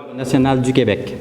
l'Ordre national du Québec.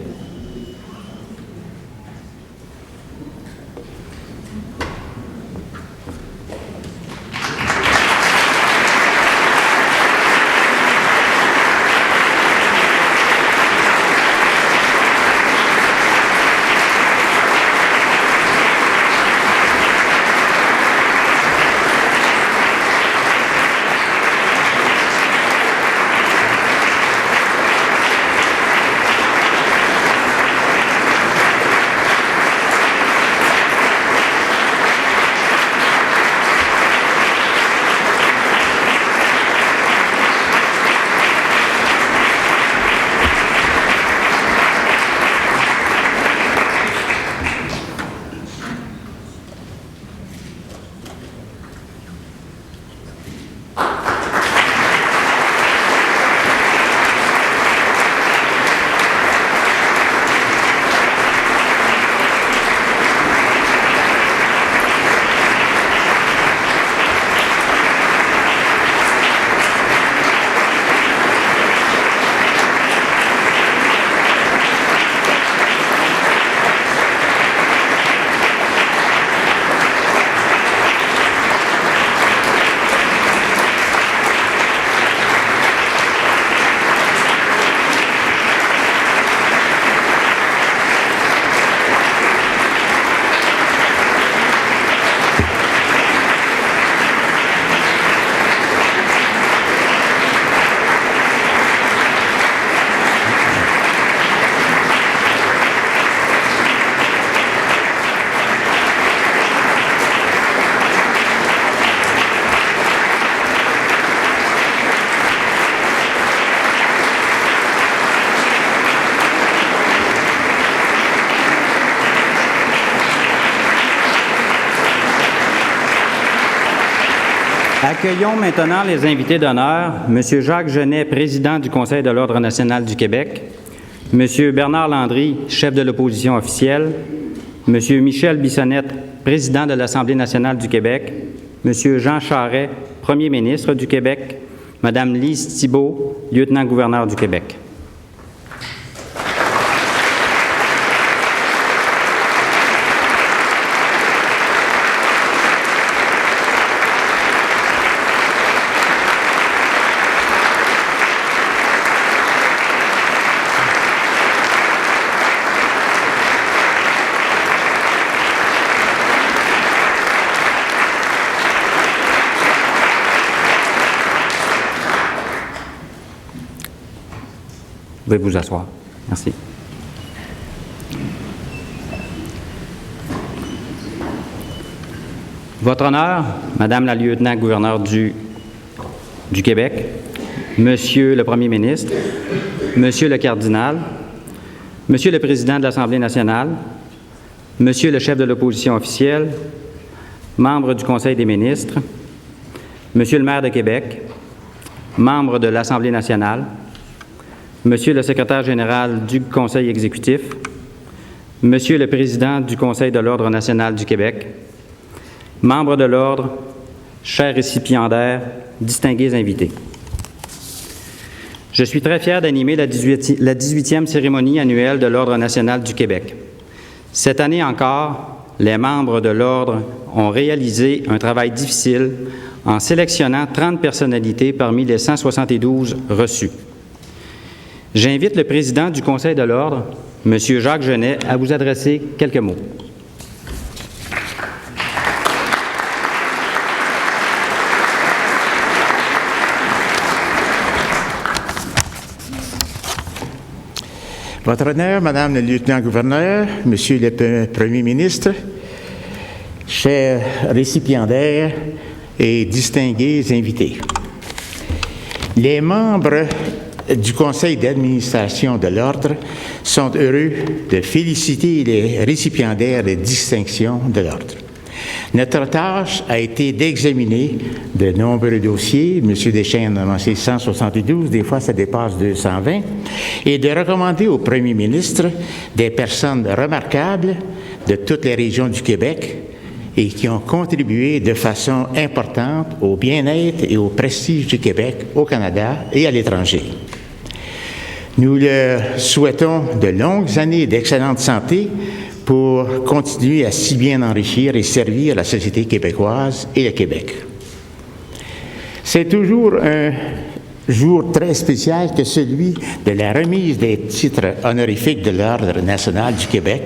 Accueillons maintenant les invités d'honneur. M. Jacques Genet, président du Conseil de l'Ordre national du Québec. M. Bernard Landry, chef de l'opposition officielle. M. Michel Bissonnette, président de l'Assemblée nationale du Québec. M. Jean Charest, premier ministre du Québec. Mme Lise Thibault, lieutenant-gouverneur du Québec. Vous pouvez vous asseoir. Merci. Votre honneur, Madame la lieutenant-gouverneure du Québec, Monsieur le Premier ministre, Monsieur le cardinal, Monsieur le président de l'Assemblée nationale, Monsieur le chef de l'opposition officielle, membres du Conseil des ministres, Monsieur le maire de Québec, membres de l'Assemblée nationale, Monsieur le secrétaire général du Conseil exécutif, Monsieur le président du Conseil de l'Ordre national du Québec, membres de l'Ordre, chers récipiendaires, distingués invités. Je suis très fier d'animer la 18e cérémonie annuelle de l'Ordre national du Québec. Cette année encore, les membres de l'Ordre ont réalisé un travail difficile en sélectionnant 30 personnalités parmi les 172 reçues. J'invite le président du Conseil de l'Ordre, M. Jacques Genet, à vous adresser quelques mots. Votre honneur, Madame le lieutenant-gouverneur, Monsieur le Premier ministre, chers récipiendaires et distingués invités. Les membres du Conseil d'administration de l'Ordre sont heureux de féliciter les récipiendaires de distinction de l'Ordre. Notre tâche a été d'examiner de nombreux dossiers, M. Deschênes a annoncé 172, des fois ça dépasse 220, et de recommander au Premier ministre des personnes remarquables de toutes les régions du Québec et qui ont contribué de façon importante au bien-être et au prestige du Québec au Canada et à l'étranger. Nous leur souhaitons de longues années d'excellente santé pour continuer à si bien enrichir et servir la société québécoise et le Québec. C'est toujours un jour très spécial que celui de la remise des titres honorifiques de l'Ordre national du Québec,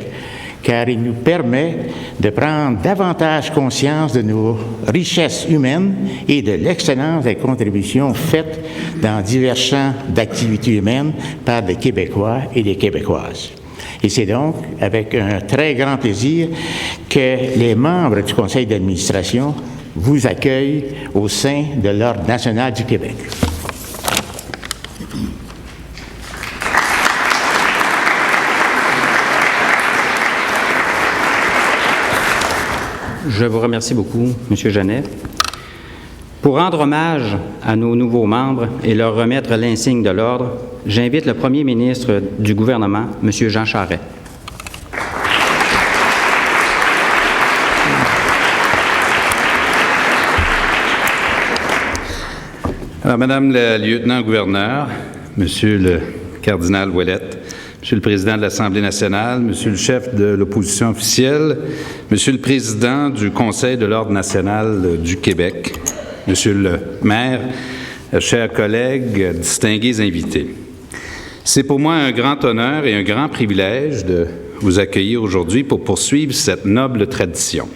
car il nous permet de prendre davantage conscience de nos richesses humaines et de l'excellence des contributions faites dans divers champs d'activités humaines par des Québécois et des Québécoises. Et c'est donc avec un très grand plaisir que les membres du Conseil d'administration vous accueillent au sein de l'Ordre national du Québec. Je vous remercie beaucoup, M. Genet. Pour rendre hommage à nos nouveaux membres et leur remettre l'insigne de l'Ordre, j'invite le premier ministre du gouvernement, M. Jean Charest. Alors, Madame la lieutenant-gouverneure, Monsieur le cardinal Ouellette, Monsieur le président de l'Assemblée nationale, Monsieur le chef de l'opposition officielle, Monsieur le président du Conseil de l'Ordre national du Québec, Monsieur le maire, chers collègues, distingués invités. C'est pour moi un grand honneur et un grand privilège de vous accueillir aujourd'hui pour poursuivre cette noble tradition.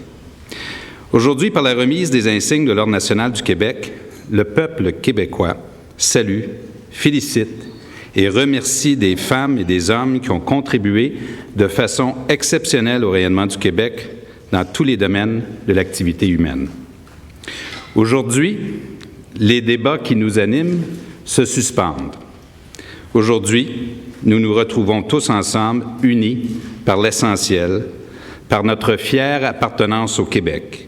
Aujourd'hui, par la remise des insignes de l'Ordre national du Québec, le peuple québécois salue, félicite et remercie des femmes et des hommes qui ont contribué de façon exceptionnelle au rayonnement du Québec dans tous les domaines de l'activité humaine. Aujourd'hui, les débats qui nous animent se suspendent. Aujourd'hui, nous nous retrouvons tous ensemble, unis par l'essentiel, par notre fière appartenance au Québec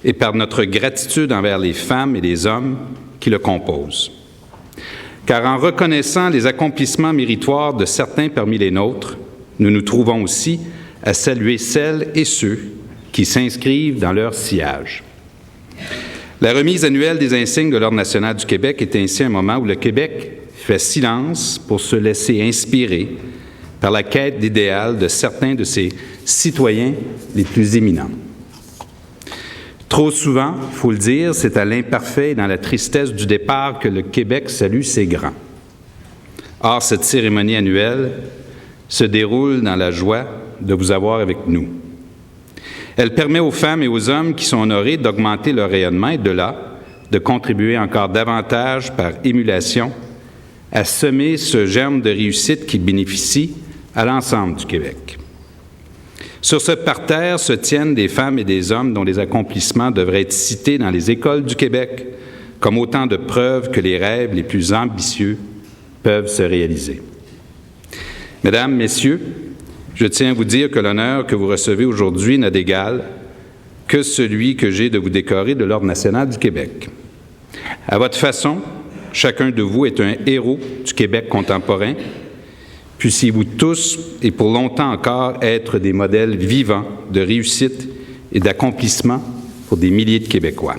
et par notre gratitude envers les femmes et les hommes qui le composent. Car en reconnaissant les accomplissements méritoires de certains parmi les nôtres, nous nous trouvons aussi à saluer celles et ceux qui s'inscrivent dans leur sillage. La remise annuelle des insignes de l'Ordre national du Québec est ainsi un moment où le Québec fait silence pour se laisser inspirer par la quête d'idéal de certains de ses citoyens les plus éminents. Trop souvent, il faut le dire, c'est à l'imparfait et dans la tristesse du départ que le Québec salue ses grands. Or, cette cérémonie annuelle se déroule dans la joie de vous avoir avec nous. Elle permet aux femmes et aux hommes qui sont honorés d'augmenter leur rayonnement et de là, de contribuer encore davantage par émulation à semer ce germe de réussite qui bénéficie à l'ensemble du Québec. Sur ce parterre se tiennent des femmes et des hommes dont les accomplissements devraient être cités dans les écoles du Québec comme autant de preuves que les rêves les plus ambitieux peuvent se réaliser. Mesdames, Messieurs, je tiens à vous dire que l'honneur que vous recevez aujourd'hui n'a d'égal que celui que j'ai de vous décorer de l'Ordre national du Québec. À votre façon, chacun de vous est un héros du Québec contemporain. Puissiez-vous tous, et pour longtemps encore, être des modèles vivants de réussite et d'accomplissement pour des milliers de Québécois.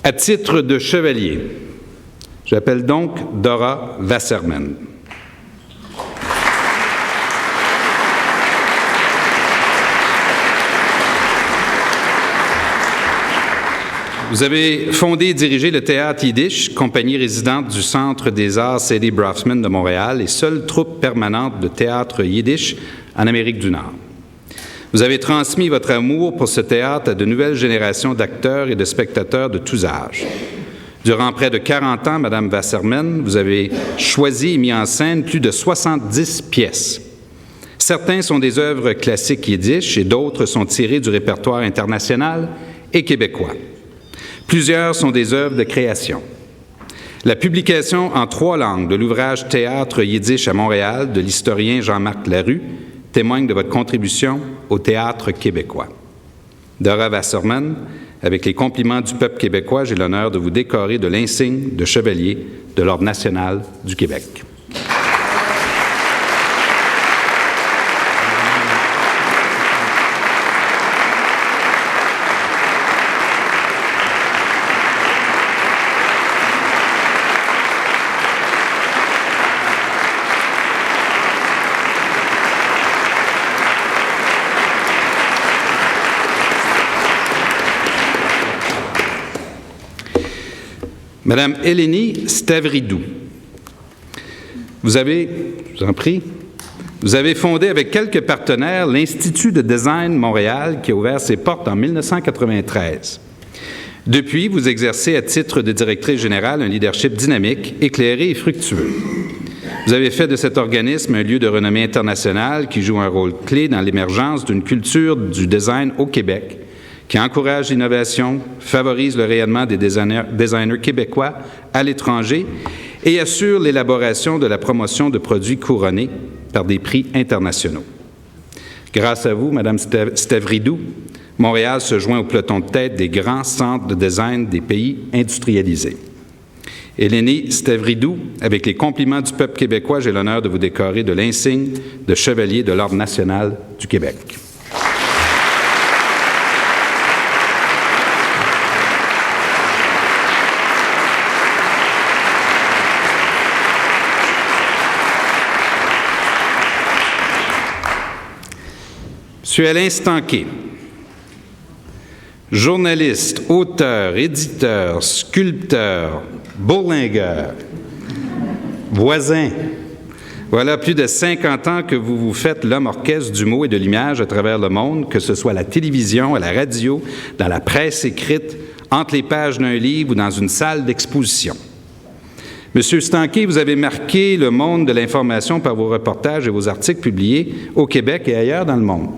À titre de chevalier, j'appelle donc Dora Wasserman. Vous avez fondé et dirigé le Théâtre Yiddish, compagnie résidente du Centre des arts Sadie Brafman de Montréal et seule troupe permanente de théâtre Yiddish en Amérique du Nord. Vous avez transmis votre amour pour ce théâtre à de nouvelles générations d'acteurs et de spectateurs de tous âges. Durant près de 40 ans, Madame Wasserman, vous avez choisi et mis en scène plus de 70 pièces. Certains sont des œuvres classiques yiddish et d'autres sont tirées du répertoire international et québécois. Plusieurs sont des œuvres de création. La publication en 3 langues de l'ouvrage Théâtre Yiddish à Montréal de l'historien Jean-Marc Larue témoigne de votre contribution au théâtre québécois. Dora Wasserman, avec les compliments du peuple québécois, j'ai l'honneur de vous décorer de l'insigne de chevalier de l'Ordre national du Québec. Madame Eleni Stavridou, vous avez fondé avec quelques partenaires l'Institut de design Montréal qui a ouvert ses portes en 1993. Depuis, vous exercez à titre de directrice générale un leadership dynamique, éclairé et fructueux. Vous avez fait de cet organisme un lieu de renommée internationale qui joue un rôle clé dans l'émergence d'une culture du design au Québec, qui encourage l'innovation, favorise le rayonnement des designers québécois à l'étranger et assure l'élaboration de la promotion de produits couronnés par des prix internationaux. Grâce à vous, Madame Stavridou, Montréal se joint au peloton de tête des grands centres de design des pays industrialisés. Eleni Stavridou, avec les compliments du peuple québécois, j'ai l'honneur de vous décorer de l'insigne de chevalier de l'Ordre national du Québec. Monsieur Alain Stanquet, journaliste, auteur, éditeur, sculpteur, bourlingueur, voisin. Voilà plus de 50 ans que vous vous faites l'homme orchestre du mot et de l'image à travers le monde, que ce soit à la télévision, à la radio, dans la presse écrite, entre les pages d'un livre ou dans une salle d'exposition. Monsieur Stanquet, vous avez marqué le monde de l'information par vos reportages et vos articles publiés au Québec et ailleurs dans le monde.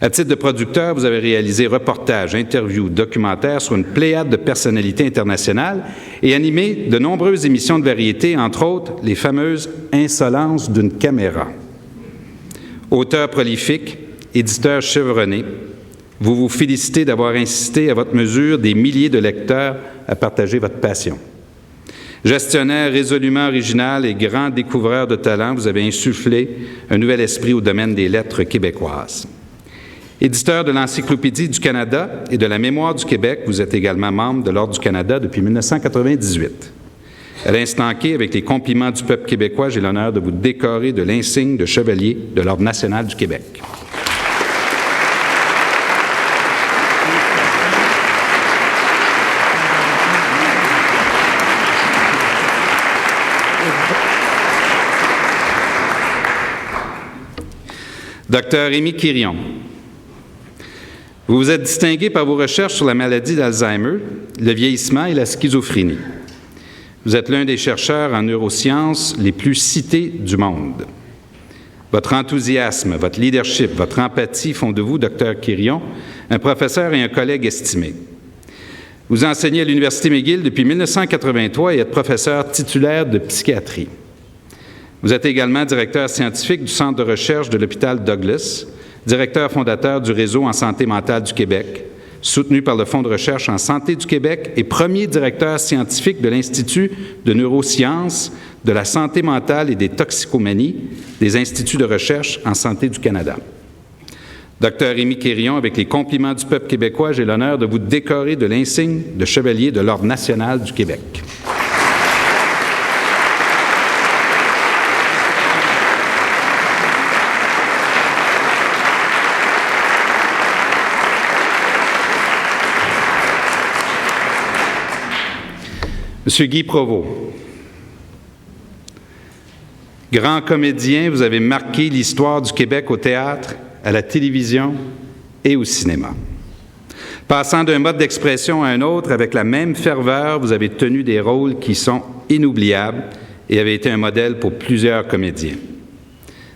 À titre de producteur, vous avez réalisé reportages, interviews, documentaires sur une pléiade de personnalités internationales et animé de nombreuses émissions de variété, entre autres les fameuses « Insolences d'une caméra ». Auteur prolifique, éditeur chevronné, vous vous félicitez d'avoir incité à votre mesure des milliers de lecteurs à partager votre passion. Gestionnaire résolument original et grand découvreur de talent, vous avez insufflé un nouvel esprit au domaine des lettres québécoises. Éditeur de l'Encyclopédie du Canada et de la Mémoire du Québec, vous êtes également membre de l'Ordre du Canada depuis 1998. À l'instant Q, avec les compliments du peuple québécois, j'ai l'honneur de vous décorer de l'insigne de chevalier de l'Ordre national du Québec. Docteur Rémi Quirion, vous vous êtes distingué par vos recherches sur la maladie d'Alzheimer, le vieillissement et la schizophrénie. Vous êtes l'un des chercheurs en neurosciences les plus cités du monde. Votre enthousiasme, votre leadership, votre empathie font de vous, Dr. Quirion, un professeur et un collègue estimé. Vous enseignez à l'Université McGill depuis 1983 et êtes professeur titulaire de psychiatrie. Vous êtes également directeur scientifique du Centre de recherche de l'hôpital Douglas, directeur fondateur du Réseau en santé mentale du Québec, soutenu par le Fonds de recherche en santé du Québec et premier directeur scientifique de l'Institut de neurosciences, de la santé mentale et des toxicomanies des Instituts de recherche en santé du Canada. Docteur Rémi Quirion, avec les compliments du peuple québécois, j'ai l'honneur de vous décorer de l'insigne de chevalier de l'Ordre national du Québec. Monsieur Guy Provost, grand comédien, vous avez marqué l'histoire du Québec au théâtre, à la télévision et au cinéma. Passant d'un mode d'expression à un autre avec la même ferveur, vous avez tenu des rôles qui sont inoubliables et avez été un modèle pour plusieurs comédiens.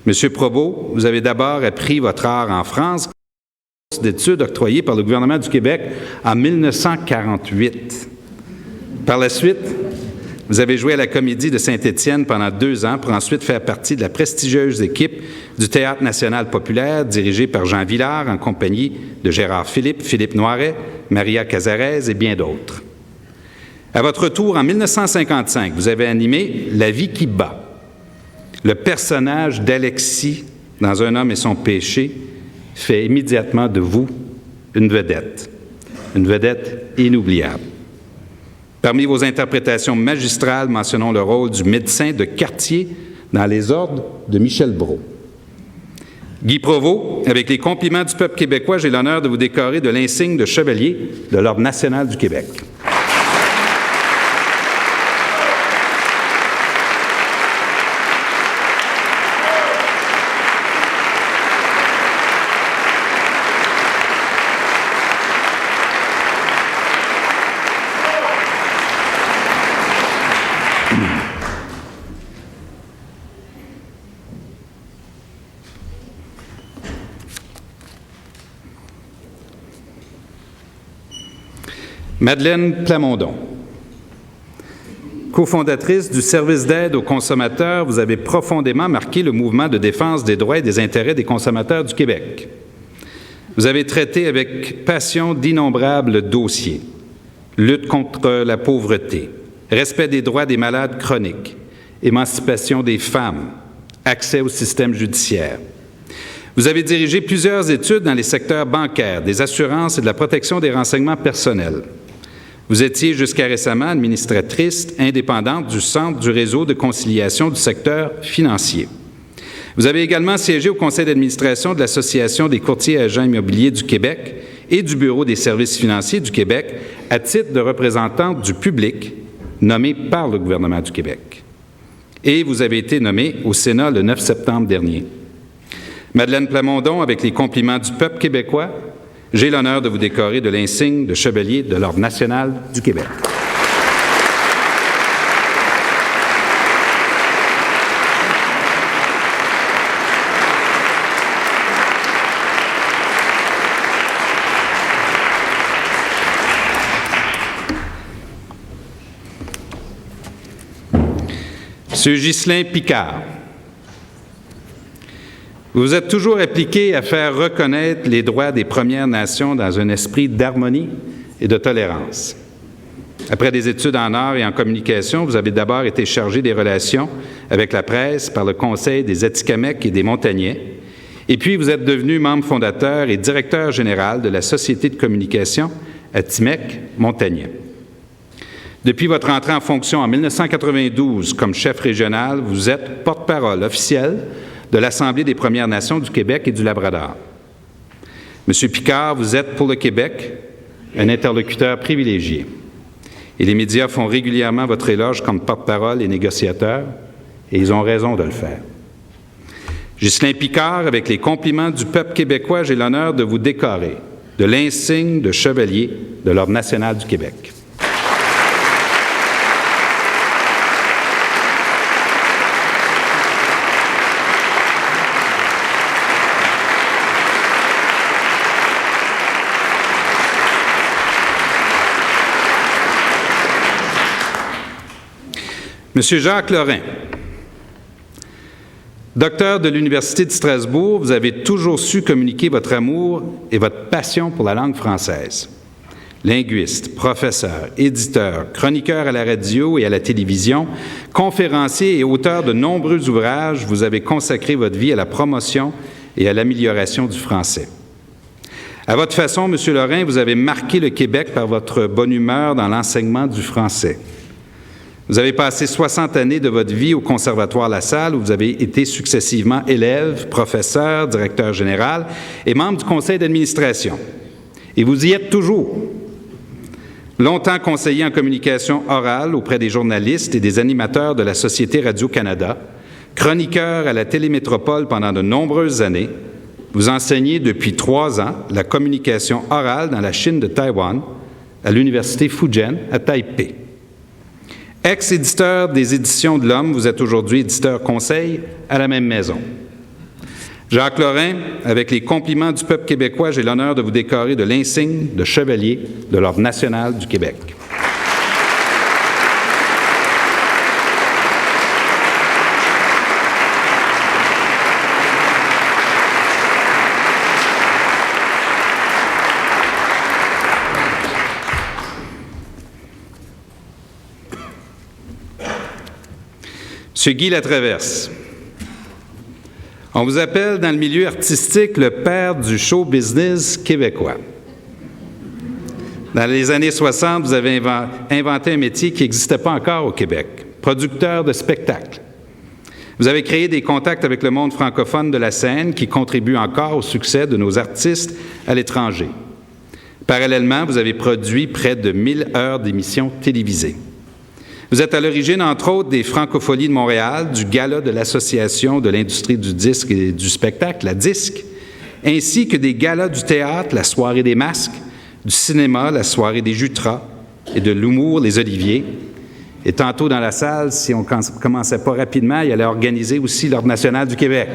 Monsieur Provost, vous avez d'abord appris votre art en France, d'études octroyées par le gouvernement du Québec en 1948. Par la suite, vous avez joué à la Comédie de Saint-Étienne pendant 2 ans pour ensuite faire partie de la prestigieuse équipe du Théâtre national populaire dirigée par Jean Villard en compagnie de Gérard Philippe, Philippe Noiret, Maria Cazares et bien d'autres. À votre retour en 1955, vous avez animé La vie qui bat. Le personnage d'Alexis dans Un homme et son péché fait immédiatement de vous une vedette inoubliable. Parmi vos interprétations magistrales, mentionnons le rôle du médecin de quartier dans Les ordres de Michel Brault. Guy Provost, avec les compliments du peuple québécois, j'ai l'honneur de vous décorer de l'insigne de chevalier de l'Ordre national du Québec. Madeleine Plamondon. Cofondatrice du service d'aide aux consommateurs, vous avez profondément marqué le mouvement de défense des droits et des intérêts des consommateurs du Québec. Vous avez traité avec passion d'innombrables dossiers. Lutte contre la pauvreté, respect des droits des malades chroniques, émancipation des femmes, accès au système judiciaire. Vous avez dirigé plusieurs études dans les secteurs bancaires, des assurances et de la protection des renseignements personnels. Vous étiez jusqu'à récemment administratrice indépendante du Centre du réseau de conciliation du secteur financier. Vous avez également siégé au conseil d'administration de l'Association des courtiers et agents immobiliers du Québec et du Bureau des services financiers du Québec à titre de représentante du public nommée par le gouvernement du Québec. Et vous avez été nommée au Sénat le 9 septembre dernier. Madeleine Plamondon, avec les compliments du peuple québécois, j'ai l'honneur de vous décorer de l'insigne de chevalier de l'Ordre national du Québec. Monsieur Ghislain Picard, vous vous êtes toujours appliqué à faire reconnaître les droits des Premières Nations dans un esprit d'harmonie et de tolérance. Après des études en art et en communication, vous avez d'abord été chargé des relations avec la presse par le Conseil des Atikamekw et des Montagnais, et puis vous êtes devenu membre fondateur et directeur général de la Société de communication Atikamekw-Montagnais. Depuis votre entrée en fonction en 1992 comme chef régional, vous êtes porte-parole officielle de l'Assemblée des Premières Nations du Québec et du Labrador. Monsieur Picard, vous êtes pour le Québec un interlocuteur privilégié. Et les médias font régulièrement votre éloge comme porte-parole et négociateur, et ils ont raison de le faire. Ghislain Picard, avec les compliments du peuple québécois, j'ai l'honneur de vous décorer de l'insigne de chevalier de l'Ordre national du Québec. Monsieur Jacques Lorrain, docteur de l'Université de Strasbourg, vous avez toujours su communiquer votre amour et votre passion pour la langue française. Linguiste, professeur, éditeur, chroniqueur à la radio et à la télévision, conférencier et auteur de nombreux ouvrages, vous avez consacré votre vie à la promotion et à l'amélioration du français. À votre façon, Monsieur Lorrain, vous avez marqué le Québec par votre bonne humeur dans l'enseignement du français. Vous avez passé 60 années de votre vie au Conservatoire La Salle, où vous avez été successivement élève, professeur, directeur général et membre du conseil d'administration. Et vous y êtes toujours. Longtemps conseiller en communication orale auprès des journalistes et des animateurs de la Société Radio-Canada, chroniqueur à la Télémétropole pendant de nombreuses années, vous enseignez depuis 3 ans la communication orale dans la Chine de Taïwan à l'Université Fujian à Taipei. Ex-éditeur des Éditions de l'Homme, vous êtes aujourd'hui éditeur-conseil à la même maison. Jacques Lorrain, avec les compliments du peuple québécois, j'ai l'honneur de vous décorer de l'insigne de chevalier de l'Ordre national du Québec. Monsieur Guy Latraverse, on vous appelle dans le milieu artistique le père du show business québécois. Dans les années 60, vous avez inventé un métier qui n'existait pas encore au Québec, producteur de spectacles. Vous avez créé des contacts avec le monde francophone de la scène qui contribuent encore au succès de nos artistes à l'étranger. Parallèlement, vous avez produit près de 1000 heures d'émissions télévisées. Vous êtes à l'origine, entre autres, des Francopholies de Montréal, du Gala de l'Association de l'industrie du disque et du spectacle, la DISC, ainsi que des galas du théâtre, la Soirée des masques, du cinéma, la Soirée des Jutras, et de l'humour, les Oliviers. Et tantôt dans la salle, si on ne commençait pas rapidement, il allait organiser aussi l'Ordre national du Québec.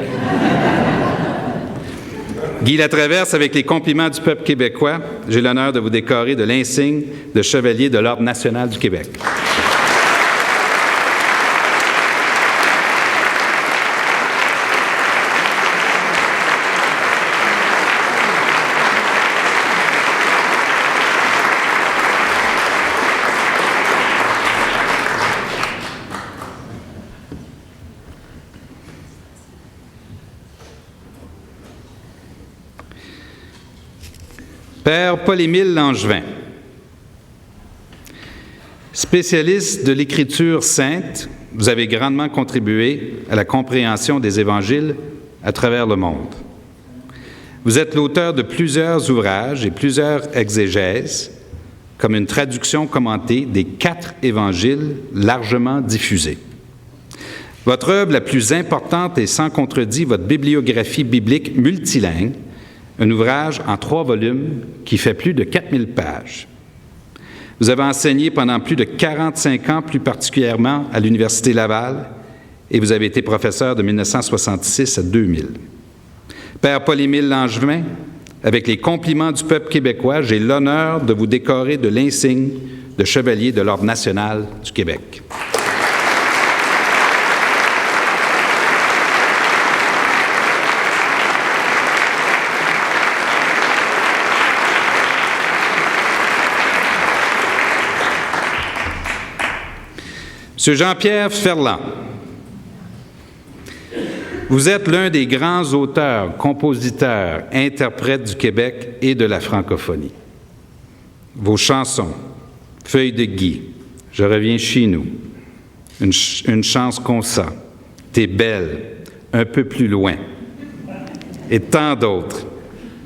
Guy Latraverse, avec les compliments du peuple québécois, j'ai l'honneur de vous décorer de l'insigne de chevalier de l'Ordre national du Québec. Père Paul-Émile Langevin, spécialiste de l'Écriture sainte, vous avez grandement contribué à la compréhension des Évangiles à travers le monde. Vous êtes l'auteur de plusieurs ouvrages et plusieurs exégèses, comme une traduction commentée des 4 Évangiles largement diffusés. Votre œuvre la plus importante est sans contredit votre bibliographie biblique multilingue, un ouvrage en 3 volumes qui fait plus de 4000 pages. Vous avez enseigné pendant plus de 45 ans, plus particulièrement à l'Université Laval, et vous avez été professeur de 1966 à 2000. Père Paul-Émile Langevin, avec les compliments du peuple québécois, j'ai l'honneur de vous décorer de l'insigne de chevalier de l'Ordre national du Québec. Monsieur Jean-Pierre Ferland, vous êtes l'un des grands auteurs, compositeurs, interprètes du Québec et de la francophonie. Vos chansons, Feuille de Guy, Je reviens chez nous, Une chance qu'on sent, T'es belle, Un peu plus loin, et tant d'autres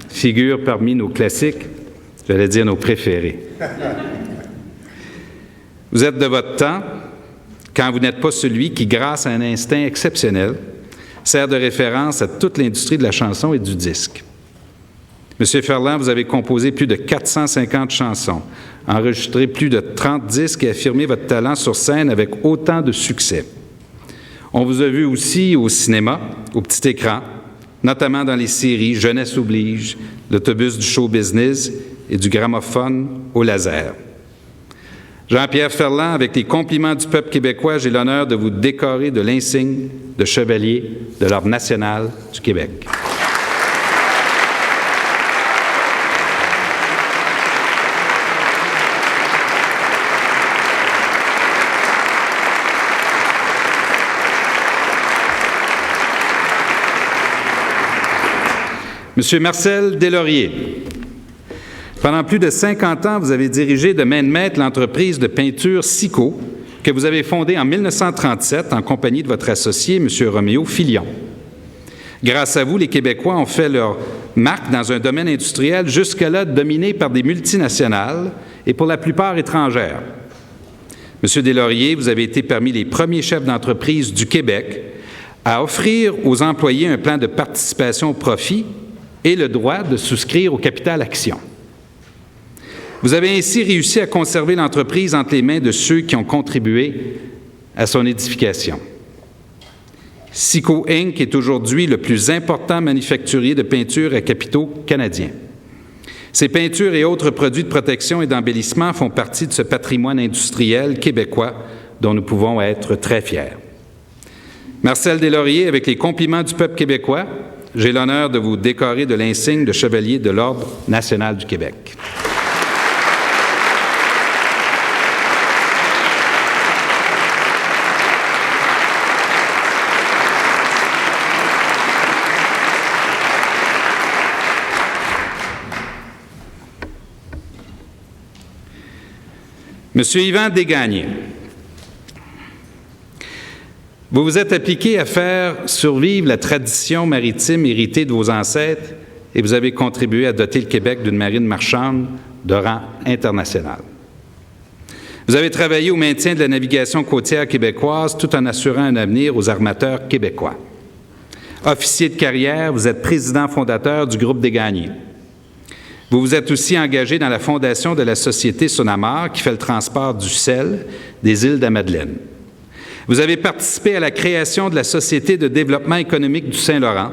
figurent parmi nos classiques, j'allais dire nos préférés. Vous êtes de votre temps, quand vous n'êtes pas celui qui, grâce à un instinct exceptionnel, sert de référence à toute l'industrie de la chanson et du disque. Monsieur Ferland, vous avez composé plus de 450 chansons, enregistré plus de 30 disques et affirmé votre talent sur scène avec autant de succès. On vous a vu aussi au cinéma, au petit écran, notamment dans les séries Jeunesse oblige, L'autobus du show business et du gramophone au laser. Jean-Pierre Ferland, avec les compliments du peuple québécois, j'ai l'honneur de vous décorer de l'insigne de chevalier de l'Ordre national du Québec. Monsieur Marcel Deslauriers, pendant plus de 50 ans, vous avez dirigé de main de maître l'entreprise de peinture Sico, que vous avez fondée en 1937 en compagnie de votre associé, M. Roméo Filion. Grâce à vous, les Québécois ont fait leur marque dans un domaine industriel jusque-là dominé par des multinationales et pour la plupart étrangères. M. Deslauriers, vous avez été parmi les premiers chefs d'entreprise du Québec à offrir aux employés un plan de participation au profit et le droit de souscrire au capital action. Vous avez ainsi réussi à conserver l'entreprise entre les mains de ceux qui ont contribué à son édification. Sico Inc. est aujourd'hui le plus important manufacturier de peinture à capitaux canadiens. Ces peintures et autres produits de protection et d'embellissement font partie de ce patrimoine industriel québécois dont nous pouvons être très fiers. Marcel Deslauriers, avec les compliments du peuple québécois, j'ai l'honneur de vous décorer de l'insigne de chevalier de l'Ordre national du Québec. Monsieur Yvan Desgagnés, vous vous êtes appliqué à faire survivre la tradition maritime héritée de vos ancêtres et vous avez contribué à doter le Québec d'une marine marchande de rang international. Vous avez travaillé au maintien de la navigation côtière québécoise tout en assurant un avenir aux armateurs québécois. Officier de carrière, vous êtes président fondateur du groupe Desgagnés. Vous vous êtes aussi engagé dans la fondation de la Société Sonamar qui fait le transport du sel des îles de la Madeleine. Vous avez participé à la création de la Société de développement économique du Saint-Laurent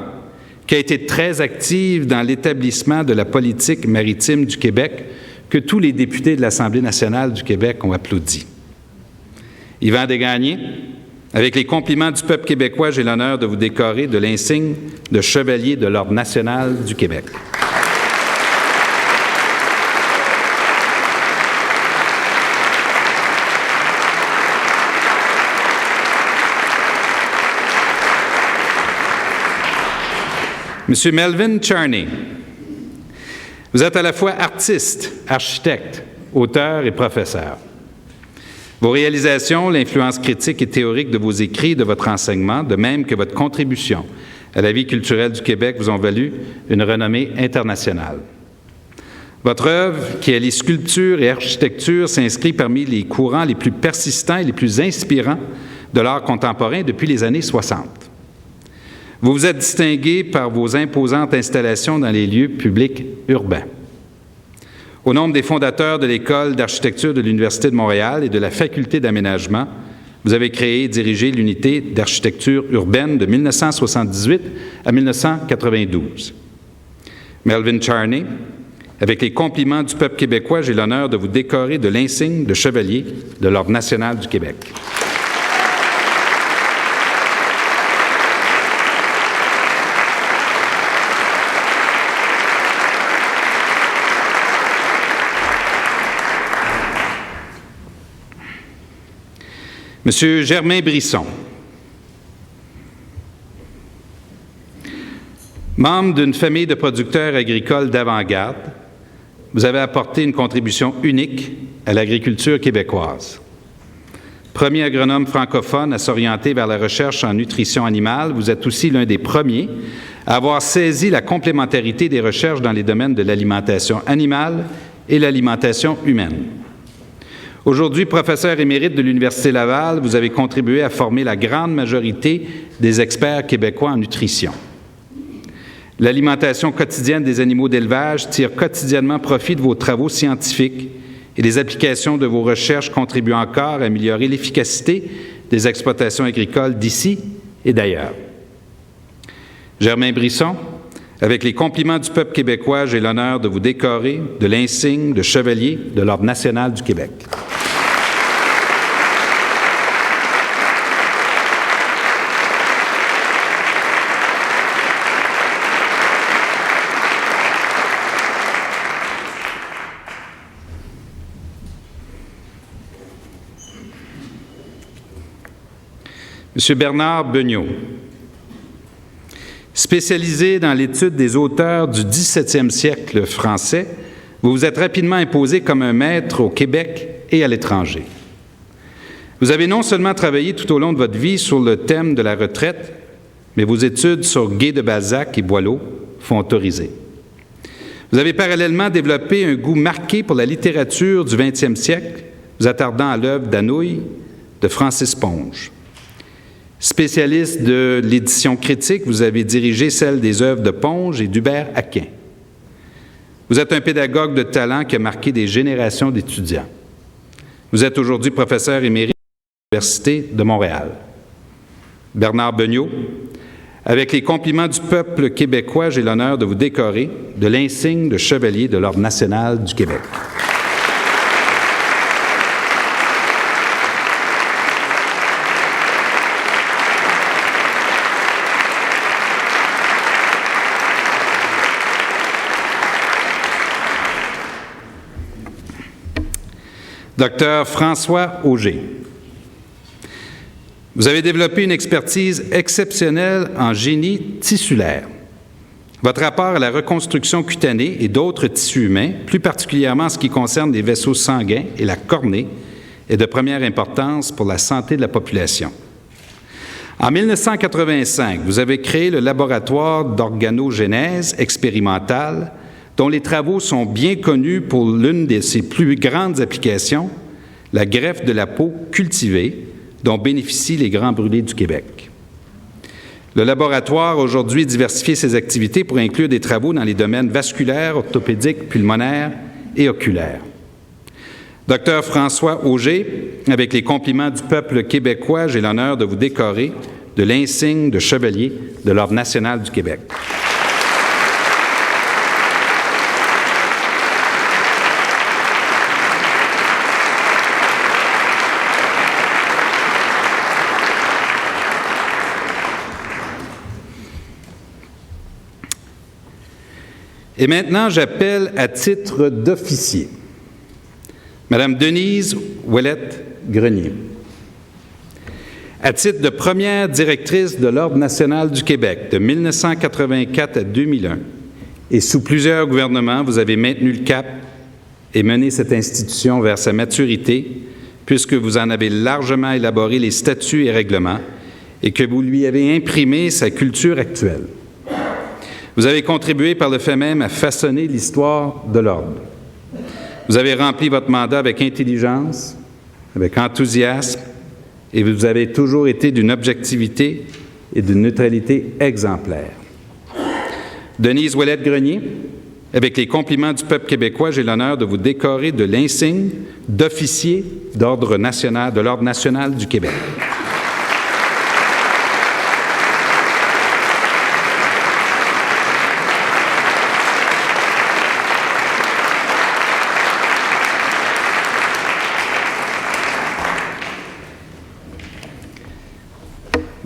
qui a été très active dans l'établissement de la politique maritime du Québec, que tous les députés de l'Assemblée nationale du Québec ont applaudi. Yvan Desgagnés, avec les compliments du peuple québécois, j'ai l'honneur de vous décorer de l'insigne de chevalier de l'Ordre national du Québec. Monsieur Melvin Charney, vous êtes à la fois artiste, architecte, auteur et professeur. Vos réalisations, l'influence critique et théorique de vos écrits et de votre enseignement, de même que votre contribution à la vie culturelle du Québec, vous ont valu une renommée internationale. Votre œuvre, qui allie sculpture et architecture, s'inscrit parmi les courants les plus persistants et les plus inspirants de l'art contemporain depuis les années 60. Vous vous êtes distingué par vos imposantes installations dans les lieux publics urbains. Au nombre des fondateurs de l'École d'architecture de l'Université de Montréal et de la Faculté d'aménagement, vous avez créé et dirigé l'unité d'architecture urbaine de 1978 à 1992. Melvin Charney, avec les compliments du peuple québécois, j'ai l'honneur de vous décorer de l'insigne de chevalier de l'Ordre national du Québec. Monsieur Germain Brisson, membre d'une famille de producteurs agricoles d'avant-garde, vous avez apporté une contribution unique à l'agriculture québécoise. Premier agronome francophone à s'orienter vers la recherche en nutrition animale, vous êtes aussi l'un des premiers à avoir saisi la complémentarité des recherches dans les domaines de l'alimentation animale et l'alimentation humaine. Aujourd'hui, professeur émérite de l'Université Laval, vous avez contribué à former la grande majorité des experts québécois en nutrition. L'alimentation quotidienne des animaux d'élevage tire quotidiennement profit de vos travaux scientifiques et les applications de vos recherches contribuent encore à améliorer l'efficacité des exploitations agricoles d'ici et d'ailleurs. Germain Brisson, avec les compliments du peuple québécois, j'ai l'honneur de vous décorer de l'insigne de chevalier de l'Ordre national du Québec. Monsieur Bernard Beugnot, spécialisé dans l'étude des auteurs du 17e siècle français, vous vous êtes rapidement imposé comme un maître au Québec et à l'étranger. Vous avez non seulement travaillé tout au long de votre vie sur le thème de la retraite, mais vos études sur Gay de Balzac et Boileau font autoriser. Vous avez parallèlement développé un goût marqué pour la littérature du 20e siècle, vous attardant à l'œuvre d'Anouilh de Francis Ponge. Spécialiste de l'édition critique, vous avez dirigé celle des œuvres de Ponge et d'Hubert Aquin. Vous êtes un pédagogue de talent qui a marqué des générations d'étudiants. Vous êtes aujourd'hui professeur émérite à l'Université de Montréal. Bernard Beugnot, avec les compliments du peuple québécois, j'ai l'honneur de vous décorer de l'insigne de chevalier de l'Ordre national du Québec. Docteur François Auger, vous avez développé une expertise exceptionnelle en génie tissulaire. Votre rapport à la reconstruction cutanée et d'autres tissus humains, plus particulièrement en ce qui concerne les vaisseaux sanguins et la cornée, est de première importance pour la santé de la population. En 1985, vous avez créé le laboratoire d'organogénèse expérimentale dont les travaux sont bien connus pour l'une de ses plus grandes applications, la greffe de la peau cultivée, dont bénéficient les Grands Brûlés du Québec. Le laboratoire a aujourd'hui diversifié ses activités pour inclure des travaux dans les domaines vasculaires, orthopédiques, pulmonaires et oculaires. Docteur François Auger, avec les compliments du peuple québécois, j'ai l'honneur de vous décorer de l'insigne de chevalier de l'Ordre national du Québec. Et maintenant, j'appelle à titre d'officier Madame Denise Ouellette-Grenier. À titre de première directrice de l'Ordre national du Québec de 1984 à 2001, et sous plusieurs gouvernements, vous avez maintenu le cap et mené cette institution vers sa maturité, puisque vous en avez largement élaboré les statuts et règlements et que vous lui avez imprimé sa culture actuelle. Vous avez contribué par le fait même à façonner l'histoire de l'Ordre. Vous avez rempli votre mandat avec intelligence, avec enthousiasme, et vous avez toujours été d'une objectivité et d'une neutralité exemplaires. Denise Ouellette-Grenier, avec les compliments du peuple québécois, j'ai l'honneur de vous décorer de l'insigne d'officier de l'Ordre national du Québec.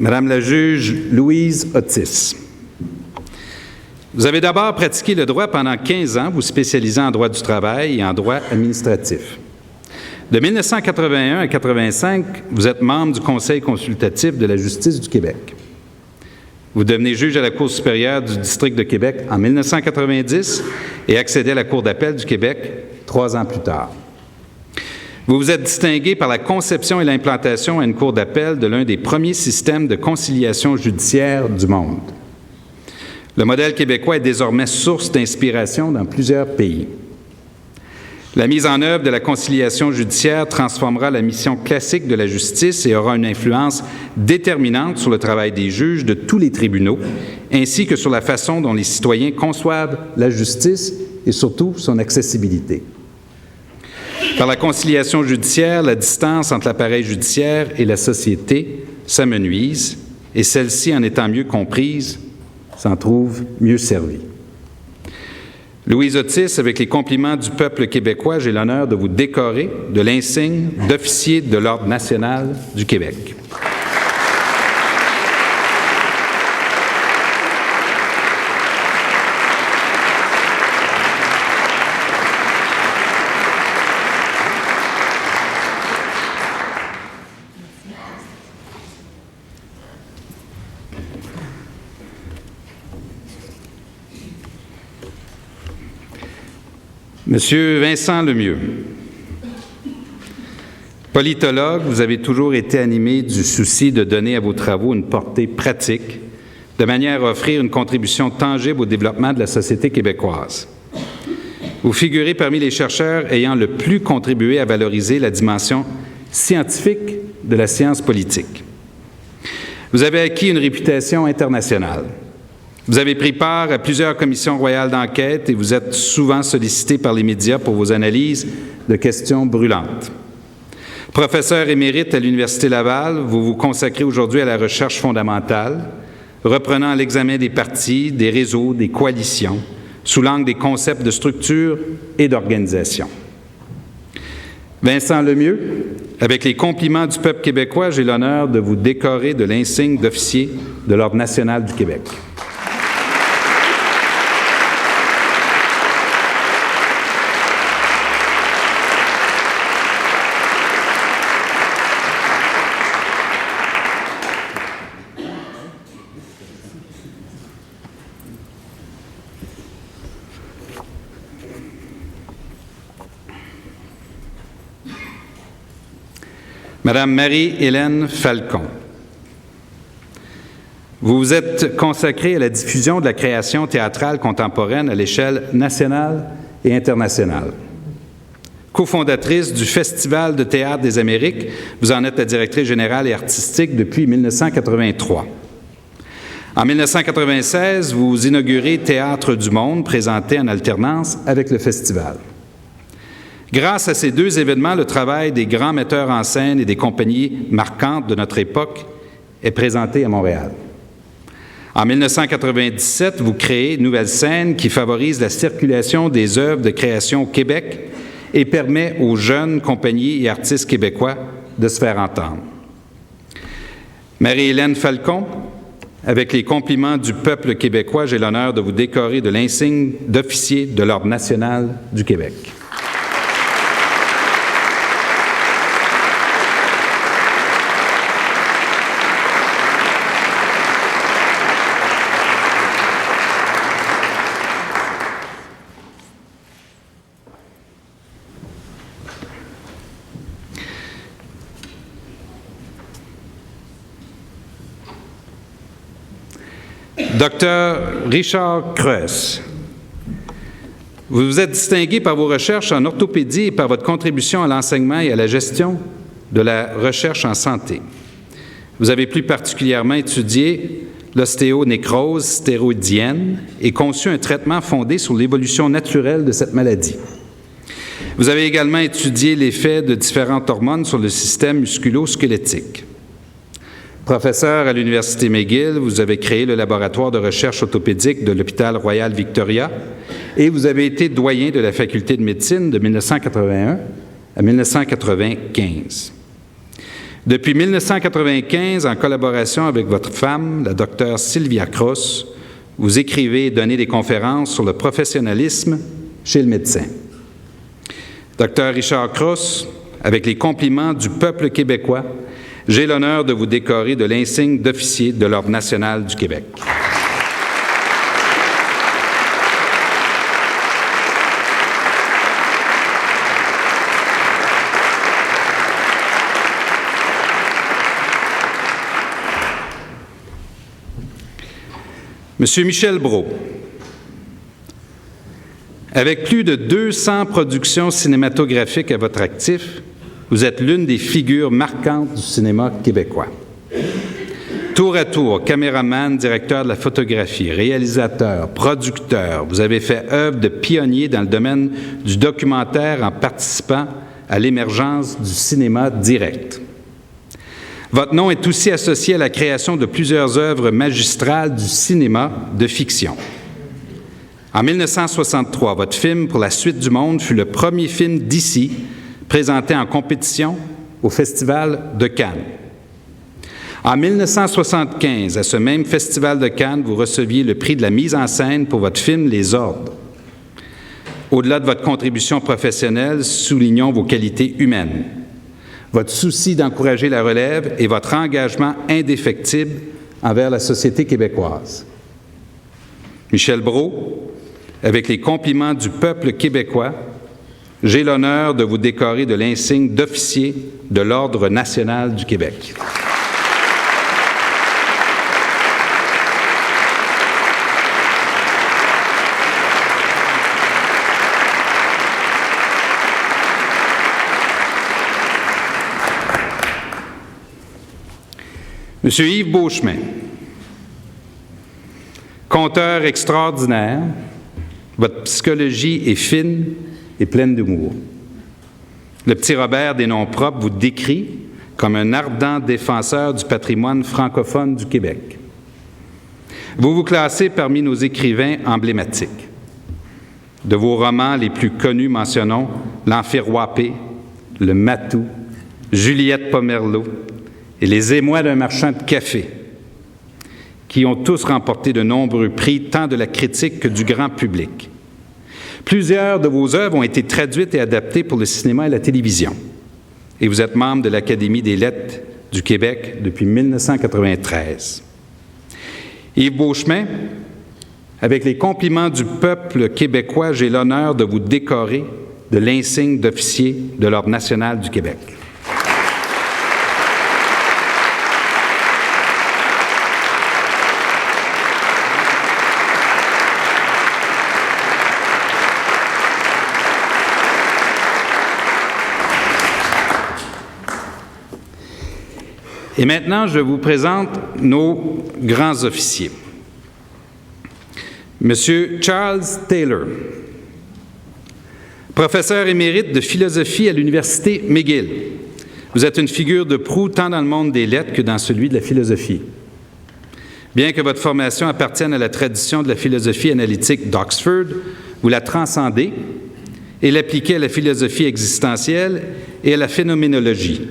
Madame la juge Louise Otis, vous avez d'abord pratiqué le droit pendant 15 ans, vous spécialisant en droit du travail et en droit administratif. De 1981 à 1985, vous êtes membre du Conseil consultatif de la justice du Québec. Vous devenez juge à la Cour supérieure du district de Québec en 1990 et accédez à la Cour d'appel du Québec 3 ans plus tard. Vous vous êtes distingué par la conception et l'implantation à une cour d'appel de l'un des premiers systèmes de conciliation judiciaire du monde. Le modèle québécois est désormais source d'inspiration dans plusieurs pays. La mise en œuvre de la conciliation judiciaire transformera la mission classique de la justice et aura une influence déterminante sur le travail des juges de tous les tribunaux, ainsi que sur la façon dont les citoyens conçoivent la justice et surtout son accessibilité. Par la conciliation judiciaire, la distance entre l'appareil judiciaire et la société s'amenuise, et celle-ci, en étant mieux comprise, s'en trouve mieux servie. Louise Otis, avec les compliments du peuple québécois, j'ai l'honneur de vous décorer de l'insigne d'officier de l'Ordre national du Québec. Monsieur Vincent Lemieux, politologue, vous avez toujours été animé du souci de donner à vos travaux une portée pratique, de manière à offrir une contribution tangible au développement de la société québécoise. Vous figurez parmi les chercheurs ayant le plus contribué à valoriser la dimension scientifique de la science politique. Vous avez acquis une réputation internationale. Vous avez pris part à plusieurs commissions royales d'enquête et vous êtes souvent sollicité par les médias pour vos analyses de questions brûlantes. Professeur émérite à l'Université Laval, vous vous consacrez aujourd'hui à la recherche fondamentale, reprenant l'examen des partis, des réseaux, des coalitions, sous l'angle des concepts de structure et d'organisation. Vincent Lemieux, avec les compliments du peuple québécois, j'ai l'honneur de vous décorer de l'insigne d'officier de l'Ordre national du Québec. Madame Marie-Hélène Falcon, vous vous êtes consacrée à la diffusion de la création théâtrale contemporaine à l'échelle nationale et internationale. Cofondatrice du Festival de théâtre des Amériques, vous en êtes la directrice générale et artistique depuis 1983. En 1996, vous inaugurez Théâtre du Monde, présenté en alternance avec le festival. Grâce à ces deux événements, le travail des grands metteurs en scène et des compagnies marquantes de notre époque est présenté à Montréal. En 1997, vous créez Nouvelle Scène qui favorise la circulation des œuvres de création au Québec et permet aux jeunes compagnies et artistes québécois de se faire entendre. Marie-Hélène Falcon, avec les compliments du peuple québécois, j'ai l'honneur de vous décorer de l'insigne d'officier de l'Ordre national du Québec. Docteur Richard Creus, vous vous êtes distingué par vos recherches en orthopédie et par votre contribution à l'enseignement et à la gestion de la recherche en santé. Vous avez plus particulièrement étudié l'ostéonécrose stéroïdienne et conçu un traitement fondé sur l'évolution naturelle de cette maladie. Vous avez également étudié l'effet de différentes hormones sur le système musculo-squelettique. Professeur à l'Université McGill, vous avez créé le laboratoire de recherche orthopédique de l'Hôpital Royal Victoria et vous avez été doyen de la Faculté de médecine de 1981 à 1995. Depuis 1995, en collaboration avec votre femme, la docteure Sylvia Cross, vous écrivez et donnez des conférences sur le professionnalisme chez le médecin. Docteur Richard Cross, avec les compliments du peuple québécois, j'ai l'honneur de vous décorer de l'insigne d'officier de l'Ordre national du Québec. Monsieur Michel Brault, avec plus de 200 productions cinématographiques à votre actif, vous êtes l'une des figures marquantes du cinéma québécois. Tour à tour, caméraman, directeur de la photographie, réalisateur, producteur, vous avez fait œuvre de pionnier dans le domaine du documentaire en participant à l'émergence du cinéma direct. Votre nom est aussi associé à la création de plusieurs œuvres magistrales du cinéma de fiction. En 1963, votre film « Pour la suite du monde » fut le premier film d'ici présenté en compétition au Festival de Cannes. En 1975, à ce même Festival de Cannes, vous receviez le prix de la mise en scène pour votre film « Les Ordres ». Au-delà de votre contribution professionnelle, soulignons vos qualités humaines, votre souci d'encourager la relève et votre engagement indéfectible envers la société québécoise. Michel Brault, avec les compliments du peuple québécois, j'ai l'honneur de vous décorer de l'insigne d'officier de l'Ordre national du Québec. Monsieur Yves Beauchemin, conteur extraordinaire, votre psychologie est fine et pleine d'humour. Le petit Robert des noms propres vous décrit comme un ardent défenseur du patrimoine francophone du Québec. Vous vous classez parmi nos écrivains emblématiques. De vos romans les plus connus, mentionnons L'Enfer-Wapé, Le Matou, Juliette Pomerleau et Les émois d'un marchand de café, qui ont tous remporté de nombreux prix, tant de la critique que du grand public. Plusieurs de vos œuvres ont été traduites et adaptées pour le cinéma et la télévision. Et vous êtes membre de l'Académie des lettres du Québec depuis 1993. Yves Beauchemin, avec les compliments du peuple québécois, j'ai l'honneur de vous décorer de l'insigne d'officier de l'Ordre national du Québec. Et maintenant, je vous présente nos grands officiers. Monsieur Charles Taylor, professeur émérite de philosophie à l'Université McGill. Vous êtes une figure de proue tant dans le monde des lettres que dans celui de la philosophie. Bien que votre formation appartienne à la tradition de la philosophie analytique d'Oxford, vous la transcendez et l'appliquez à la philosophie existentielle et à la phénoménologie.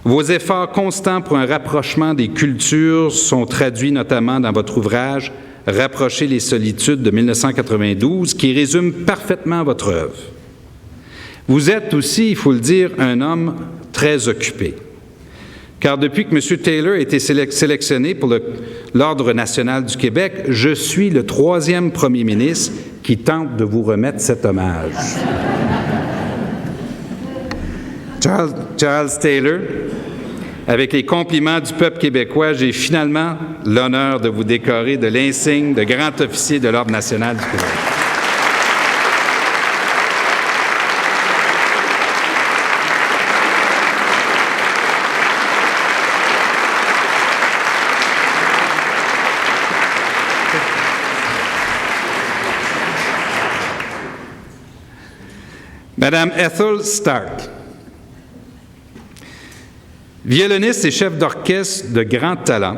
Vos efforts constants pour un rapprochement des cultures sont traduits notamment dans votre ouvrage « Rapprocher les solitudes » de 1992, qui résume parfaitement votre œuvre. Vous êtes aussi, il faut le dire, un homme très occupé. Car depuis que M. Taylor a été sélectionné pour l'Ordre national du Québec, je suis le 3e premier ministre qui tente de vous remettre cet hommage. Charles Taylor, avec les compliments du peuple québécois, j'ai finalement l'honneur de vous décorer de l'insigne de grand officier de l'Ordre national du Québec. Madame Ethel Stark, violoniste et chef d'orchestre de grand talent,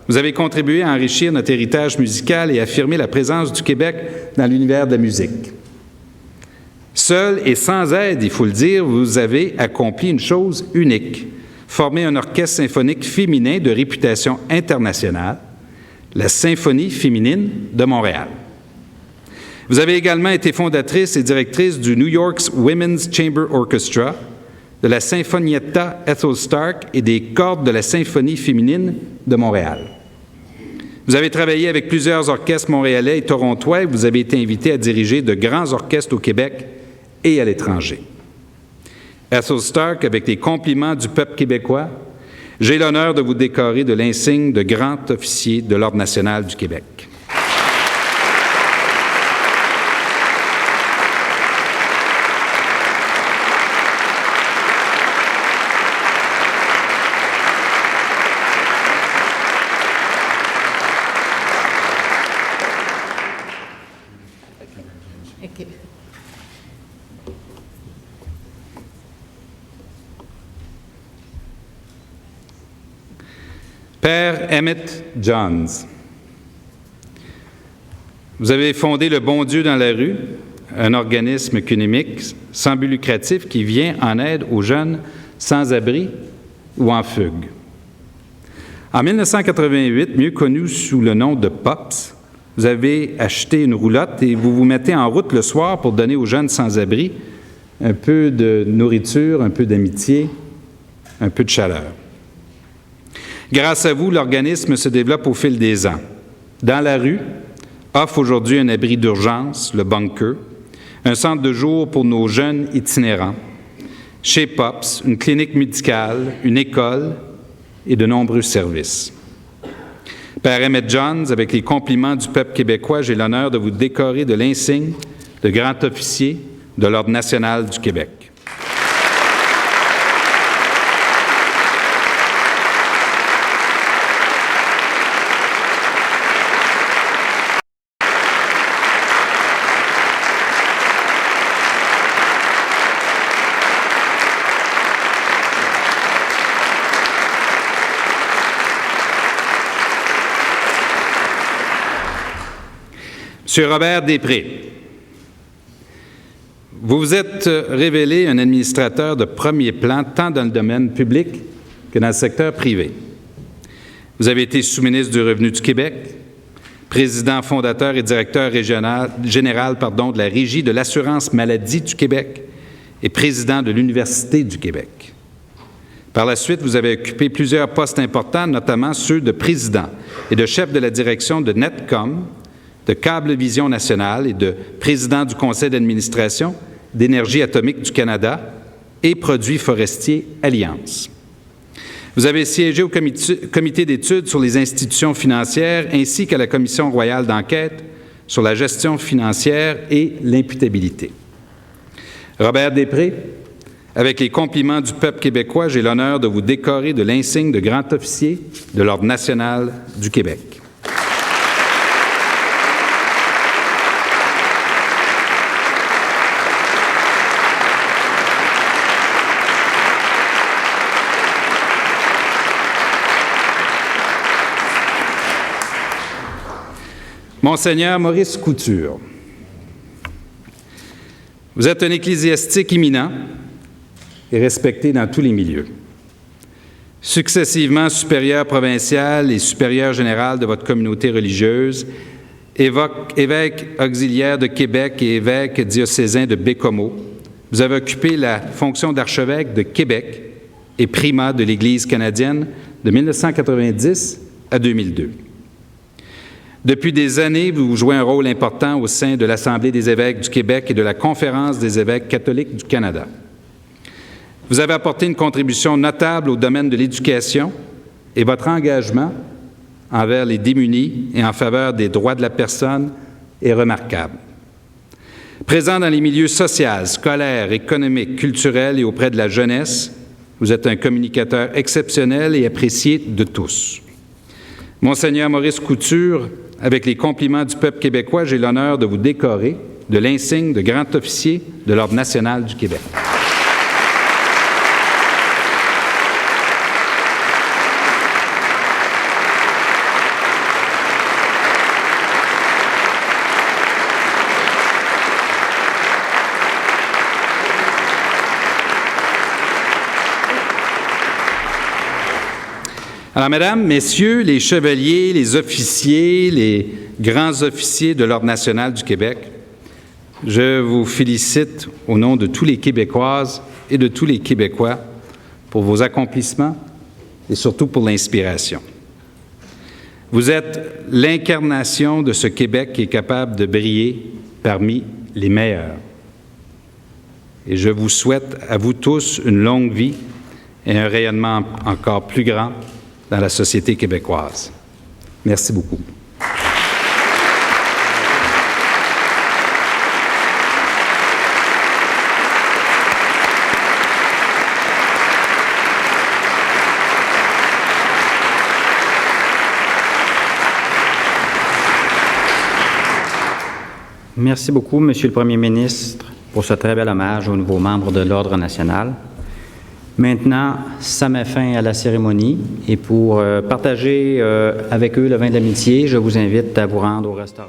vous avez contribué à enrichir notre héritage musical et affirmer la présence du Québec dans l'univers de la musique. Seul et sans aide, il faut le dire, vous avez accompli une chose unique, former un orchestre symphonique féminin de réputation internationale, la Symphonie féminine de Montréal. Vous avez également été fondatrice et directrice du New York's Women's Chamber Orchestra, de la Sinfonietta Ethel Stark et des cordes de la Symphonie féminine de Montréal. Vous avez travaillé avec plusieurs orchestres montréalais et torontois et vous avez été invité à diriger de grands orchestres au Québec et à l'étranger. Ethel Stark, avec les compliments du peuple québécois, j'ai l'honneur de vous décorer de l'insigne de grand officier de l'Ordre national du Québec. Père Emmett Johns, vous avez fondé le Bon Dieu dans la rue, un organisme économique sans but lucratif qui vient en aide aux jeunes sans-abri ou en fugue. En 1988, mieux connu sous le nom de POPS, vous avez acheté une roulotte et vous vous mettez en route le soir pour donner aux jeunes sans-abri un peu de nourriture, un peu d'amitié, un peu de chaleur. Grâce à vous, l'organisme se développe au fil des ans. Dans la rue, offre aujourd'hui un abri d'urgence, le Bunker, un centre de jour pour nos jeunes itinérants. Chez POPS, une clinique médicale, une école et de nombreux services. Père Emmett Johns, avec les compliments du peuple québécois, j'ai l'honneur de vous décorer de l'insigne de grand officier de l'Ordre national du Québec. Monsieur Robert Després, vous vous êtes révélé un administrateur de premier plan tant dans le domaine public que dans le secteur privé. Vous avez été sous-ministre du Revenu du Québec, président fondateur et directeur général de la Régie de l'assurance maladie du Québec et président de l'Université du Québec. Par la suite, vous avez occupé plusieurs postes importants, notamment ceux de président et de chef de la direction de Netcom, de Cablevision Nationale et de président du conseil d'administration d'Énergie atomique du Canada et Produits forestiers Alliance. Vous avez siégé au comité d'études sur les institutions financières ainsi qu'à la Commission royale d'enquête sur la gestion financière et l'imputabilité. Robert Després, avec les compliments du peuple québécois, j'ai l'honneur de vous décorer de l'insigne de grand officier de l'Ordre national du Québec. Monseigneur Maurice Couture, vous êtes un ecclésiastique éminent et respecté dans tous les milieux. successivement supérieur provincial et supérieur général de votre communauté religieuse, évêque auxiliaire de Québec et évêque diocésain de Baie-Comeau. Vous avez occupé la fonction d'archevêque de Québec et primat de l'Église canadienne de 1990 à 2002. Depuis des années, vous jouez un rôle important au sein de l'Assemblée des évêques du Québec et de la Conférence des évêques catholiques du Canada. Vous avez apporté une contribution notable au domaine de l'éducation et votre engagement envers les démunis et en faveur des droits de la personne est remarquable. Présent dans les milieux sociaux, scolaires, économiques, culturels et auprès de la jeunesse, vous êtes un communicateur exceptionnel et apprécié de tous. Monseigneur Maurice Couture, avec les compliments du peuple québécois, j'ai l'honneur de vous décorer de l'insigne de grand officier de l'Ordre national du Québec. Alors, Mesdames, Messieurs, les chevaliers, les officiers, les grands officiers de l'Ordre national du Québec, je vous félicite au nom de tous les Québécoises et de tous les Québécois pour vos accomplissements et surtout pour l'inspiration. Vous êtes l'incarnation de ce Québec qui est capable de briller parmi les meilleurs. Et je vous souhaite à vous tous une longue vie et un rayonnement encore plus grand dans la société québécoise. Merci beaucoup. Merci beaucoup, Monsieur le Premier ministre, pour ce très bel hommage aux nouveaux membres de l'Ordre national. Maintenant, ça met fin à la cérémonie et pour partager avec eux le vin de l'amitié, je vous invite à vous rendre au restaurant.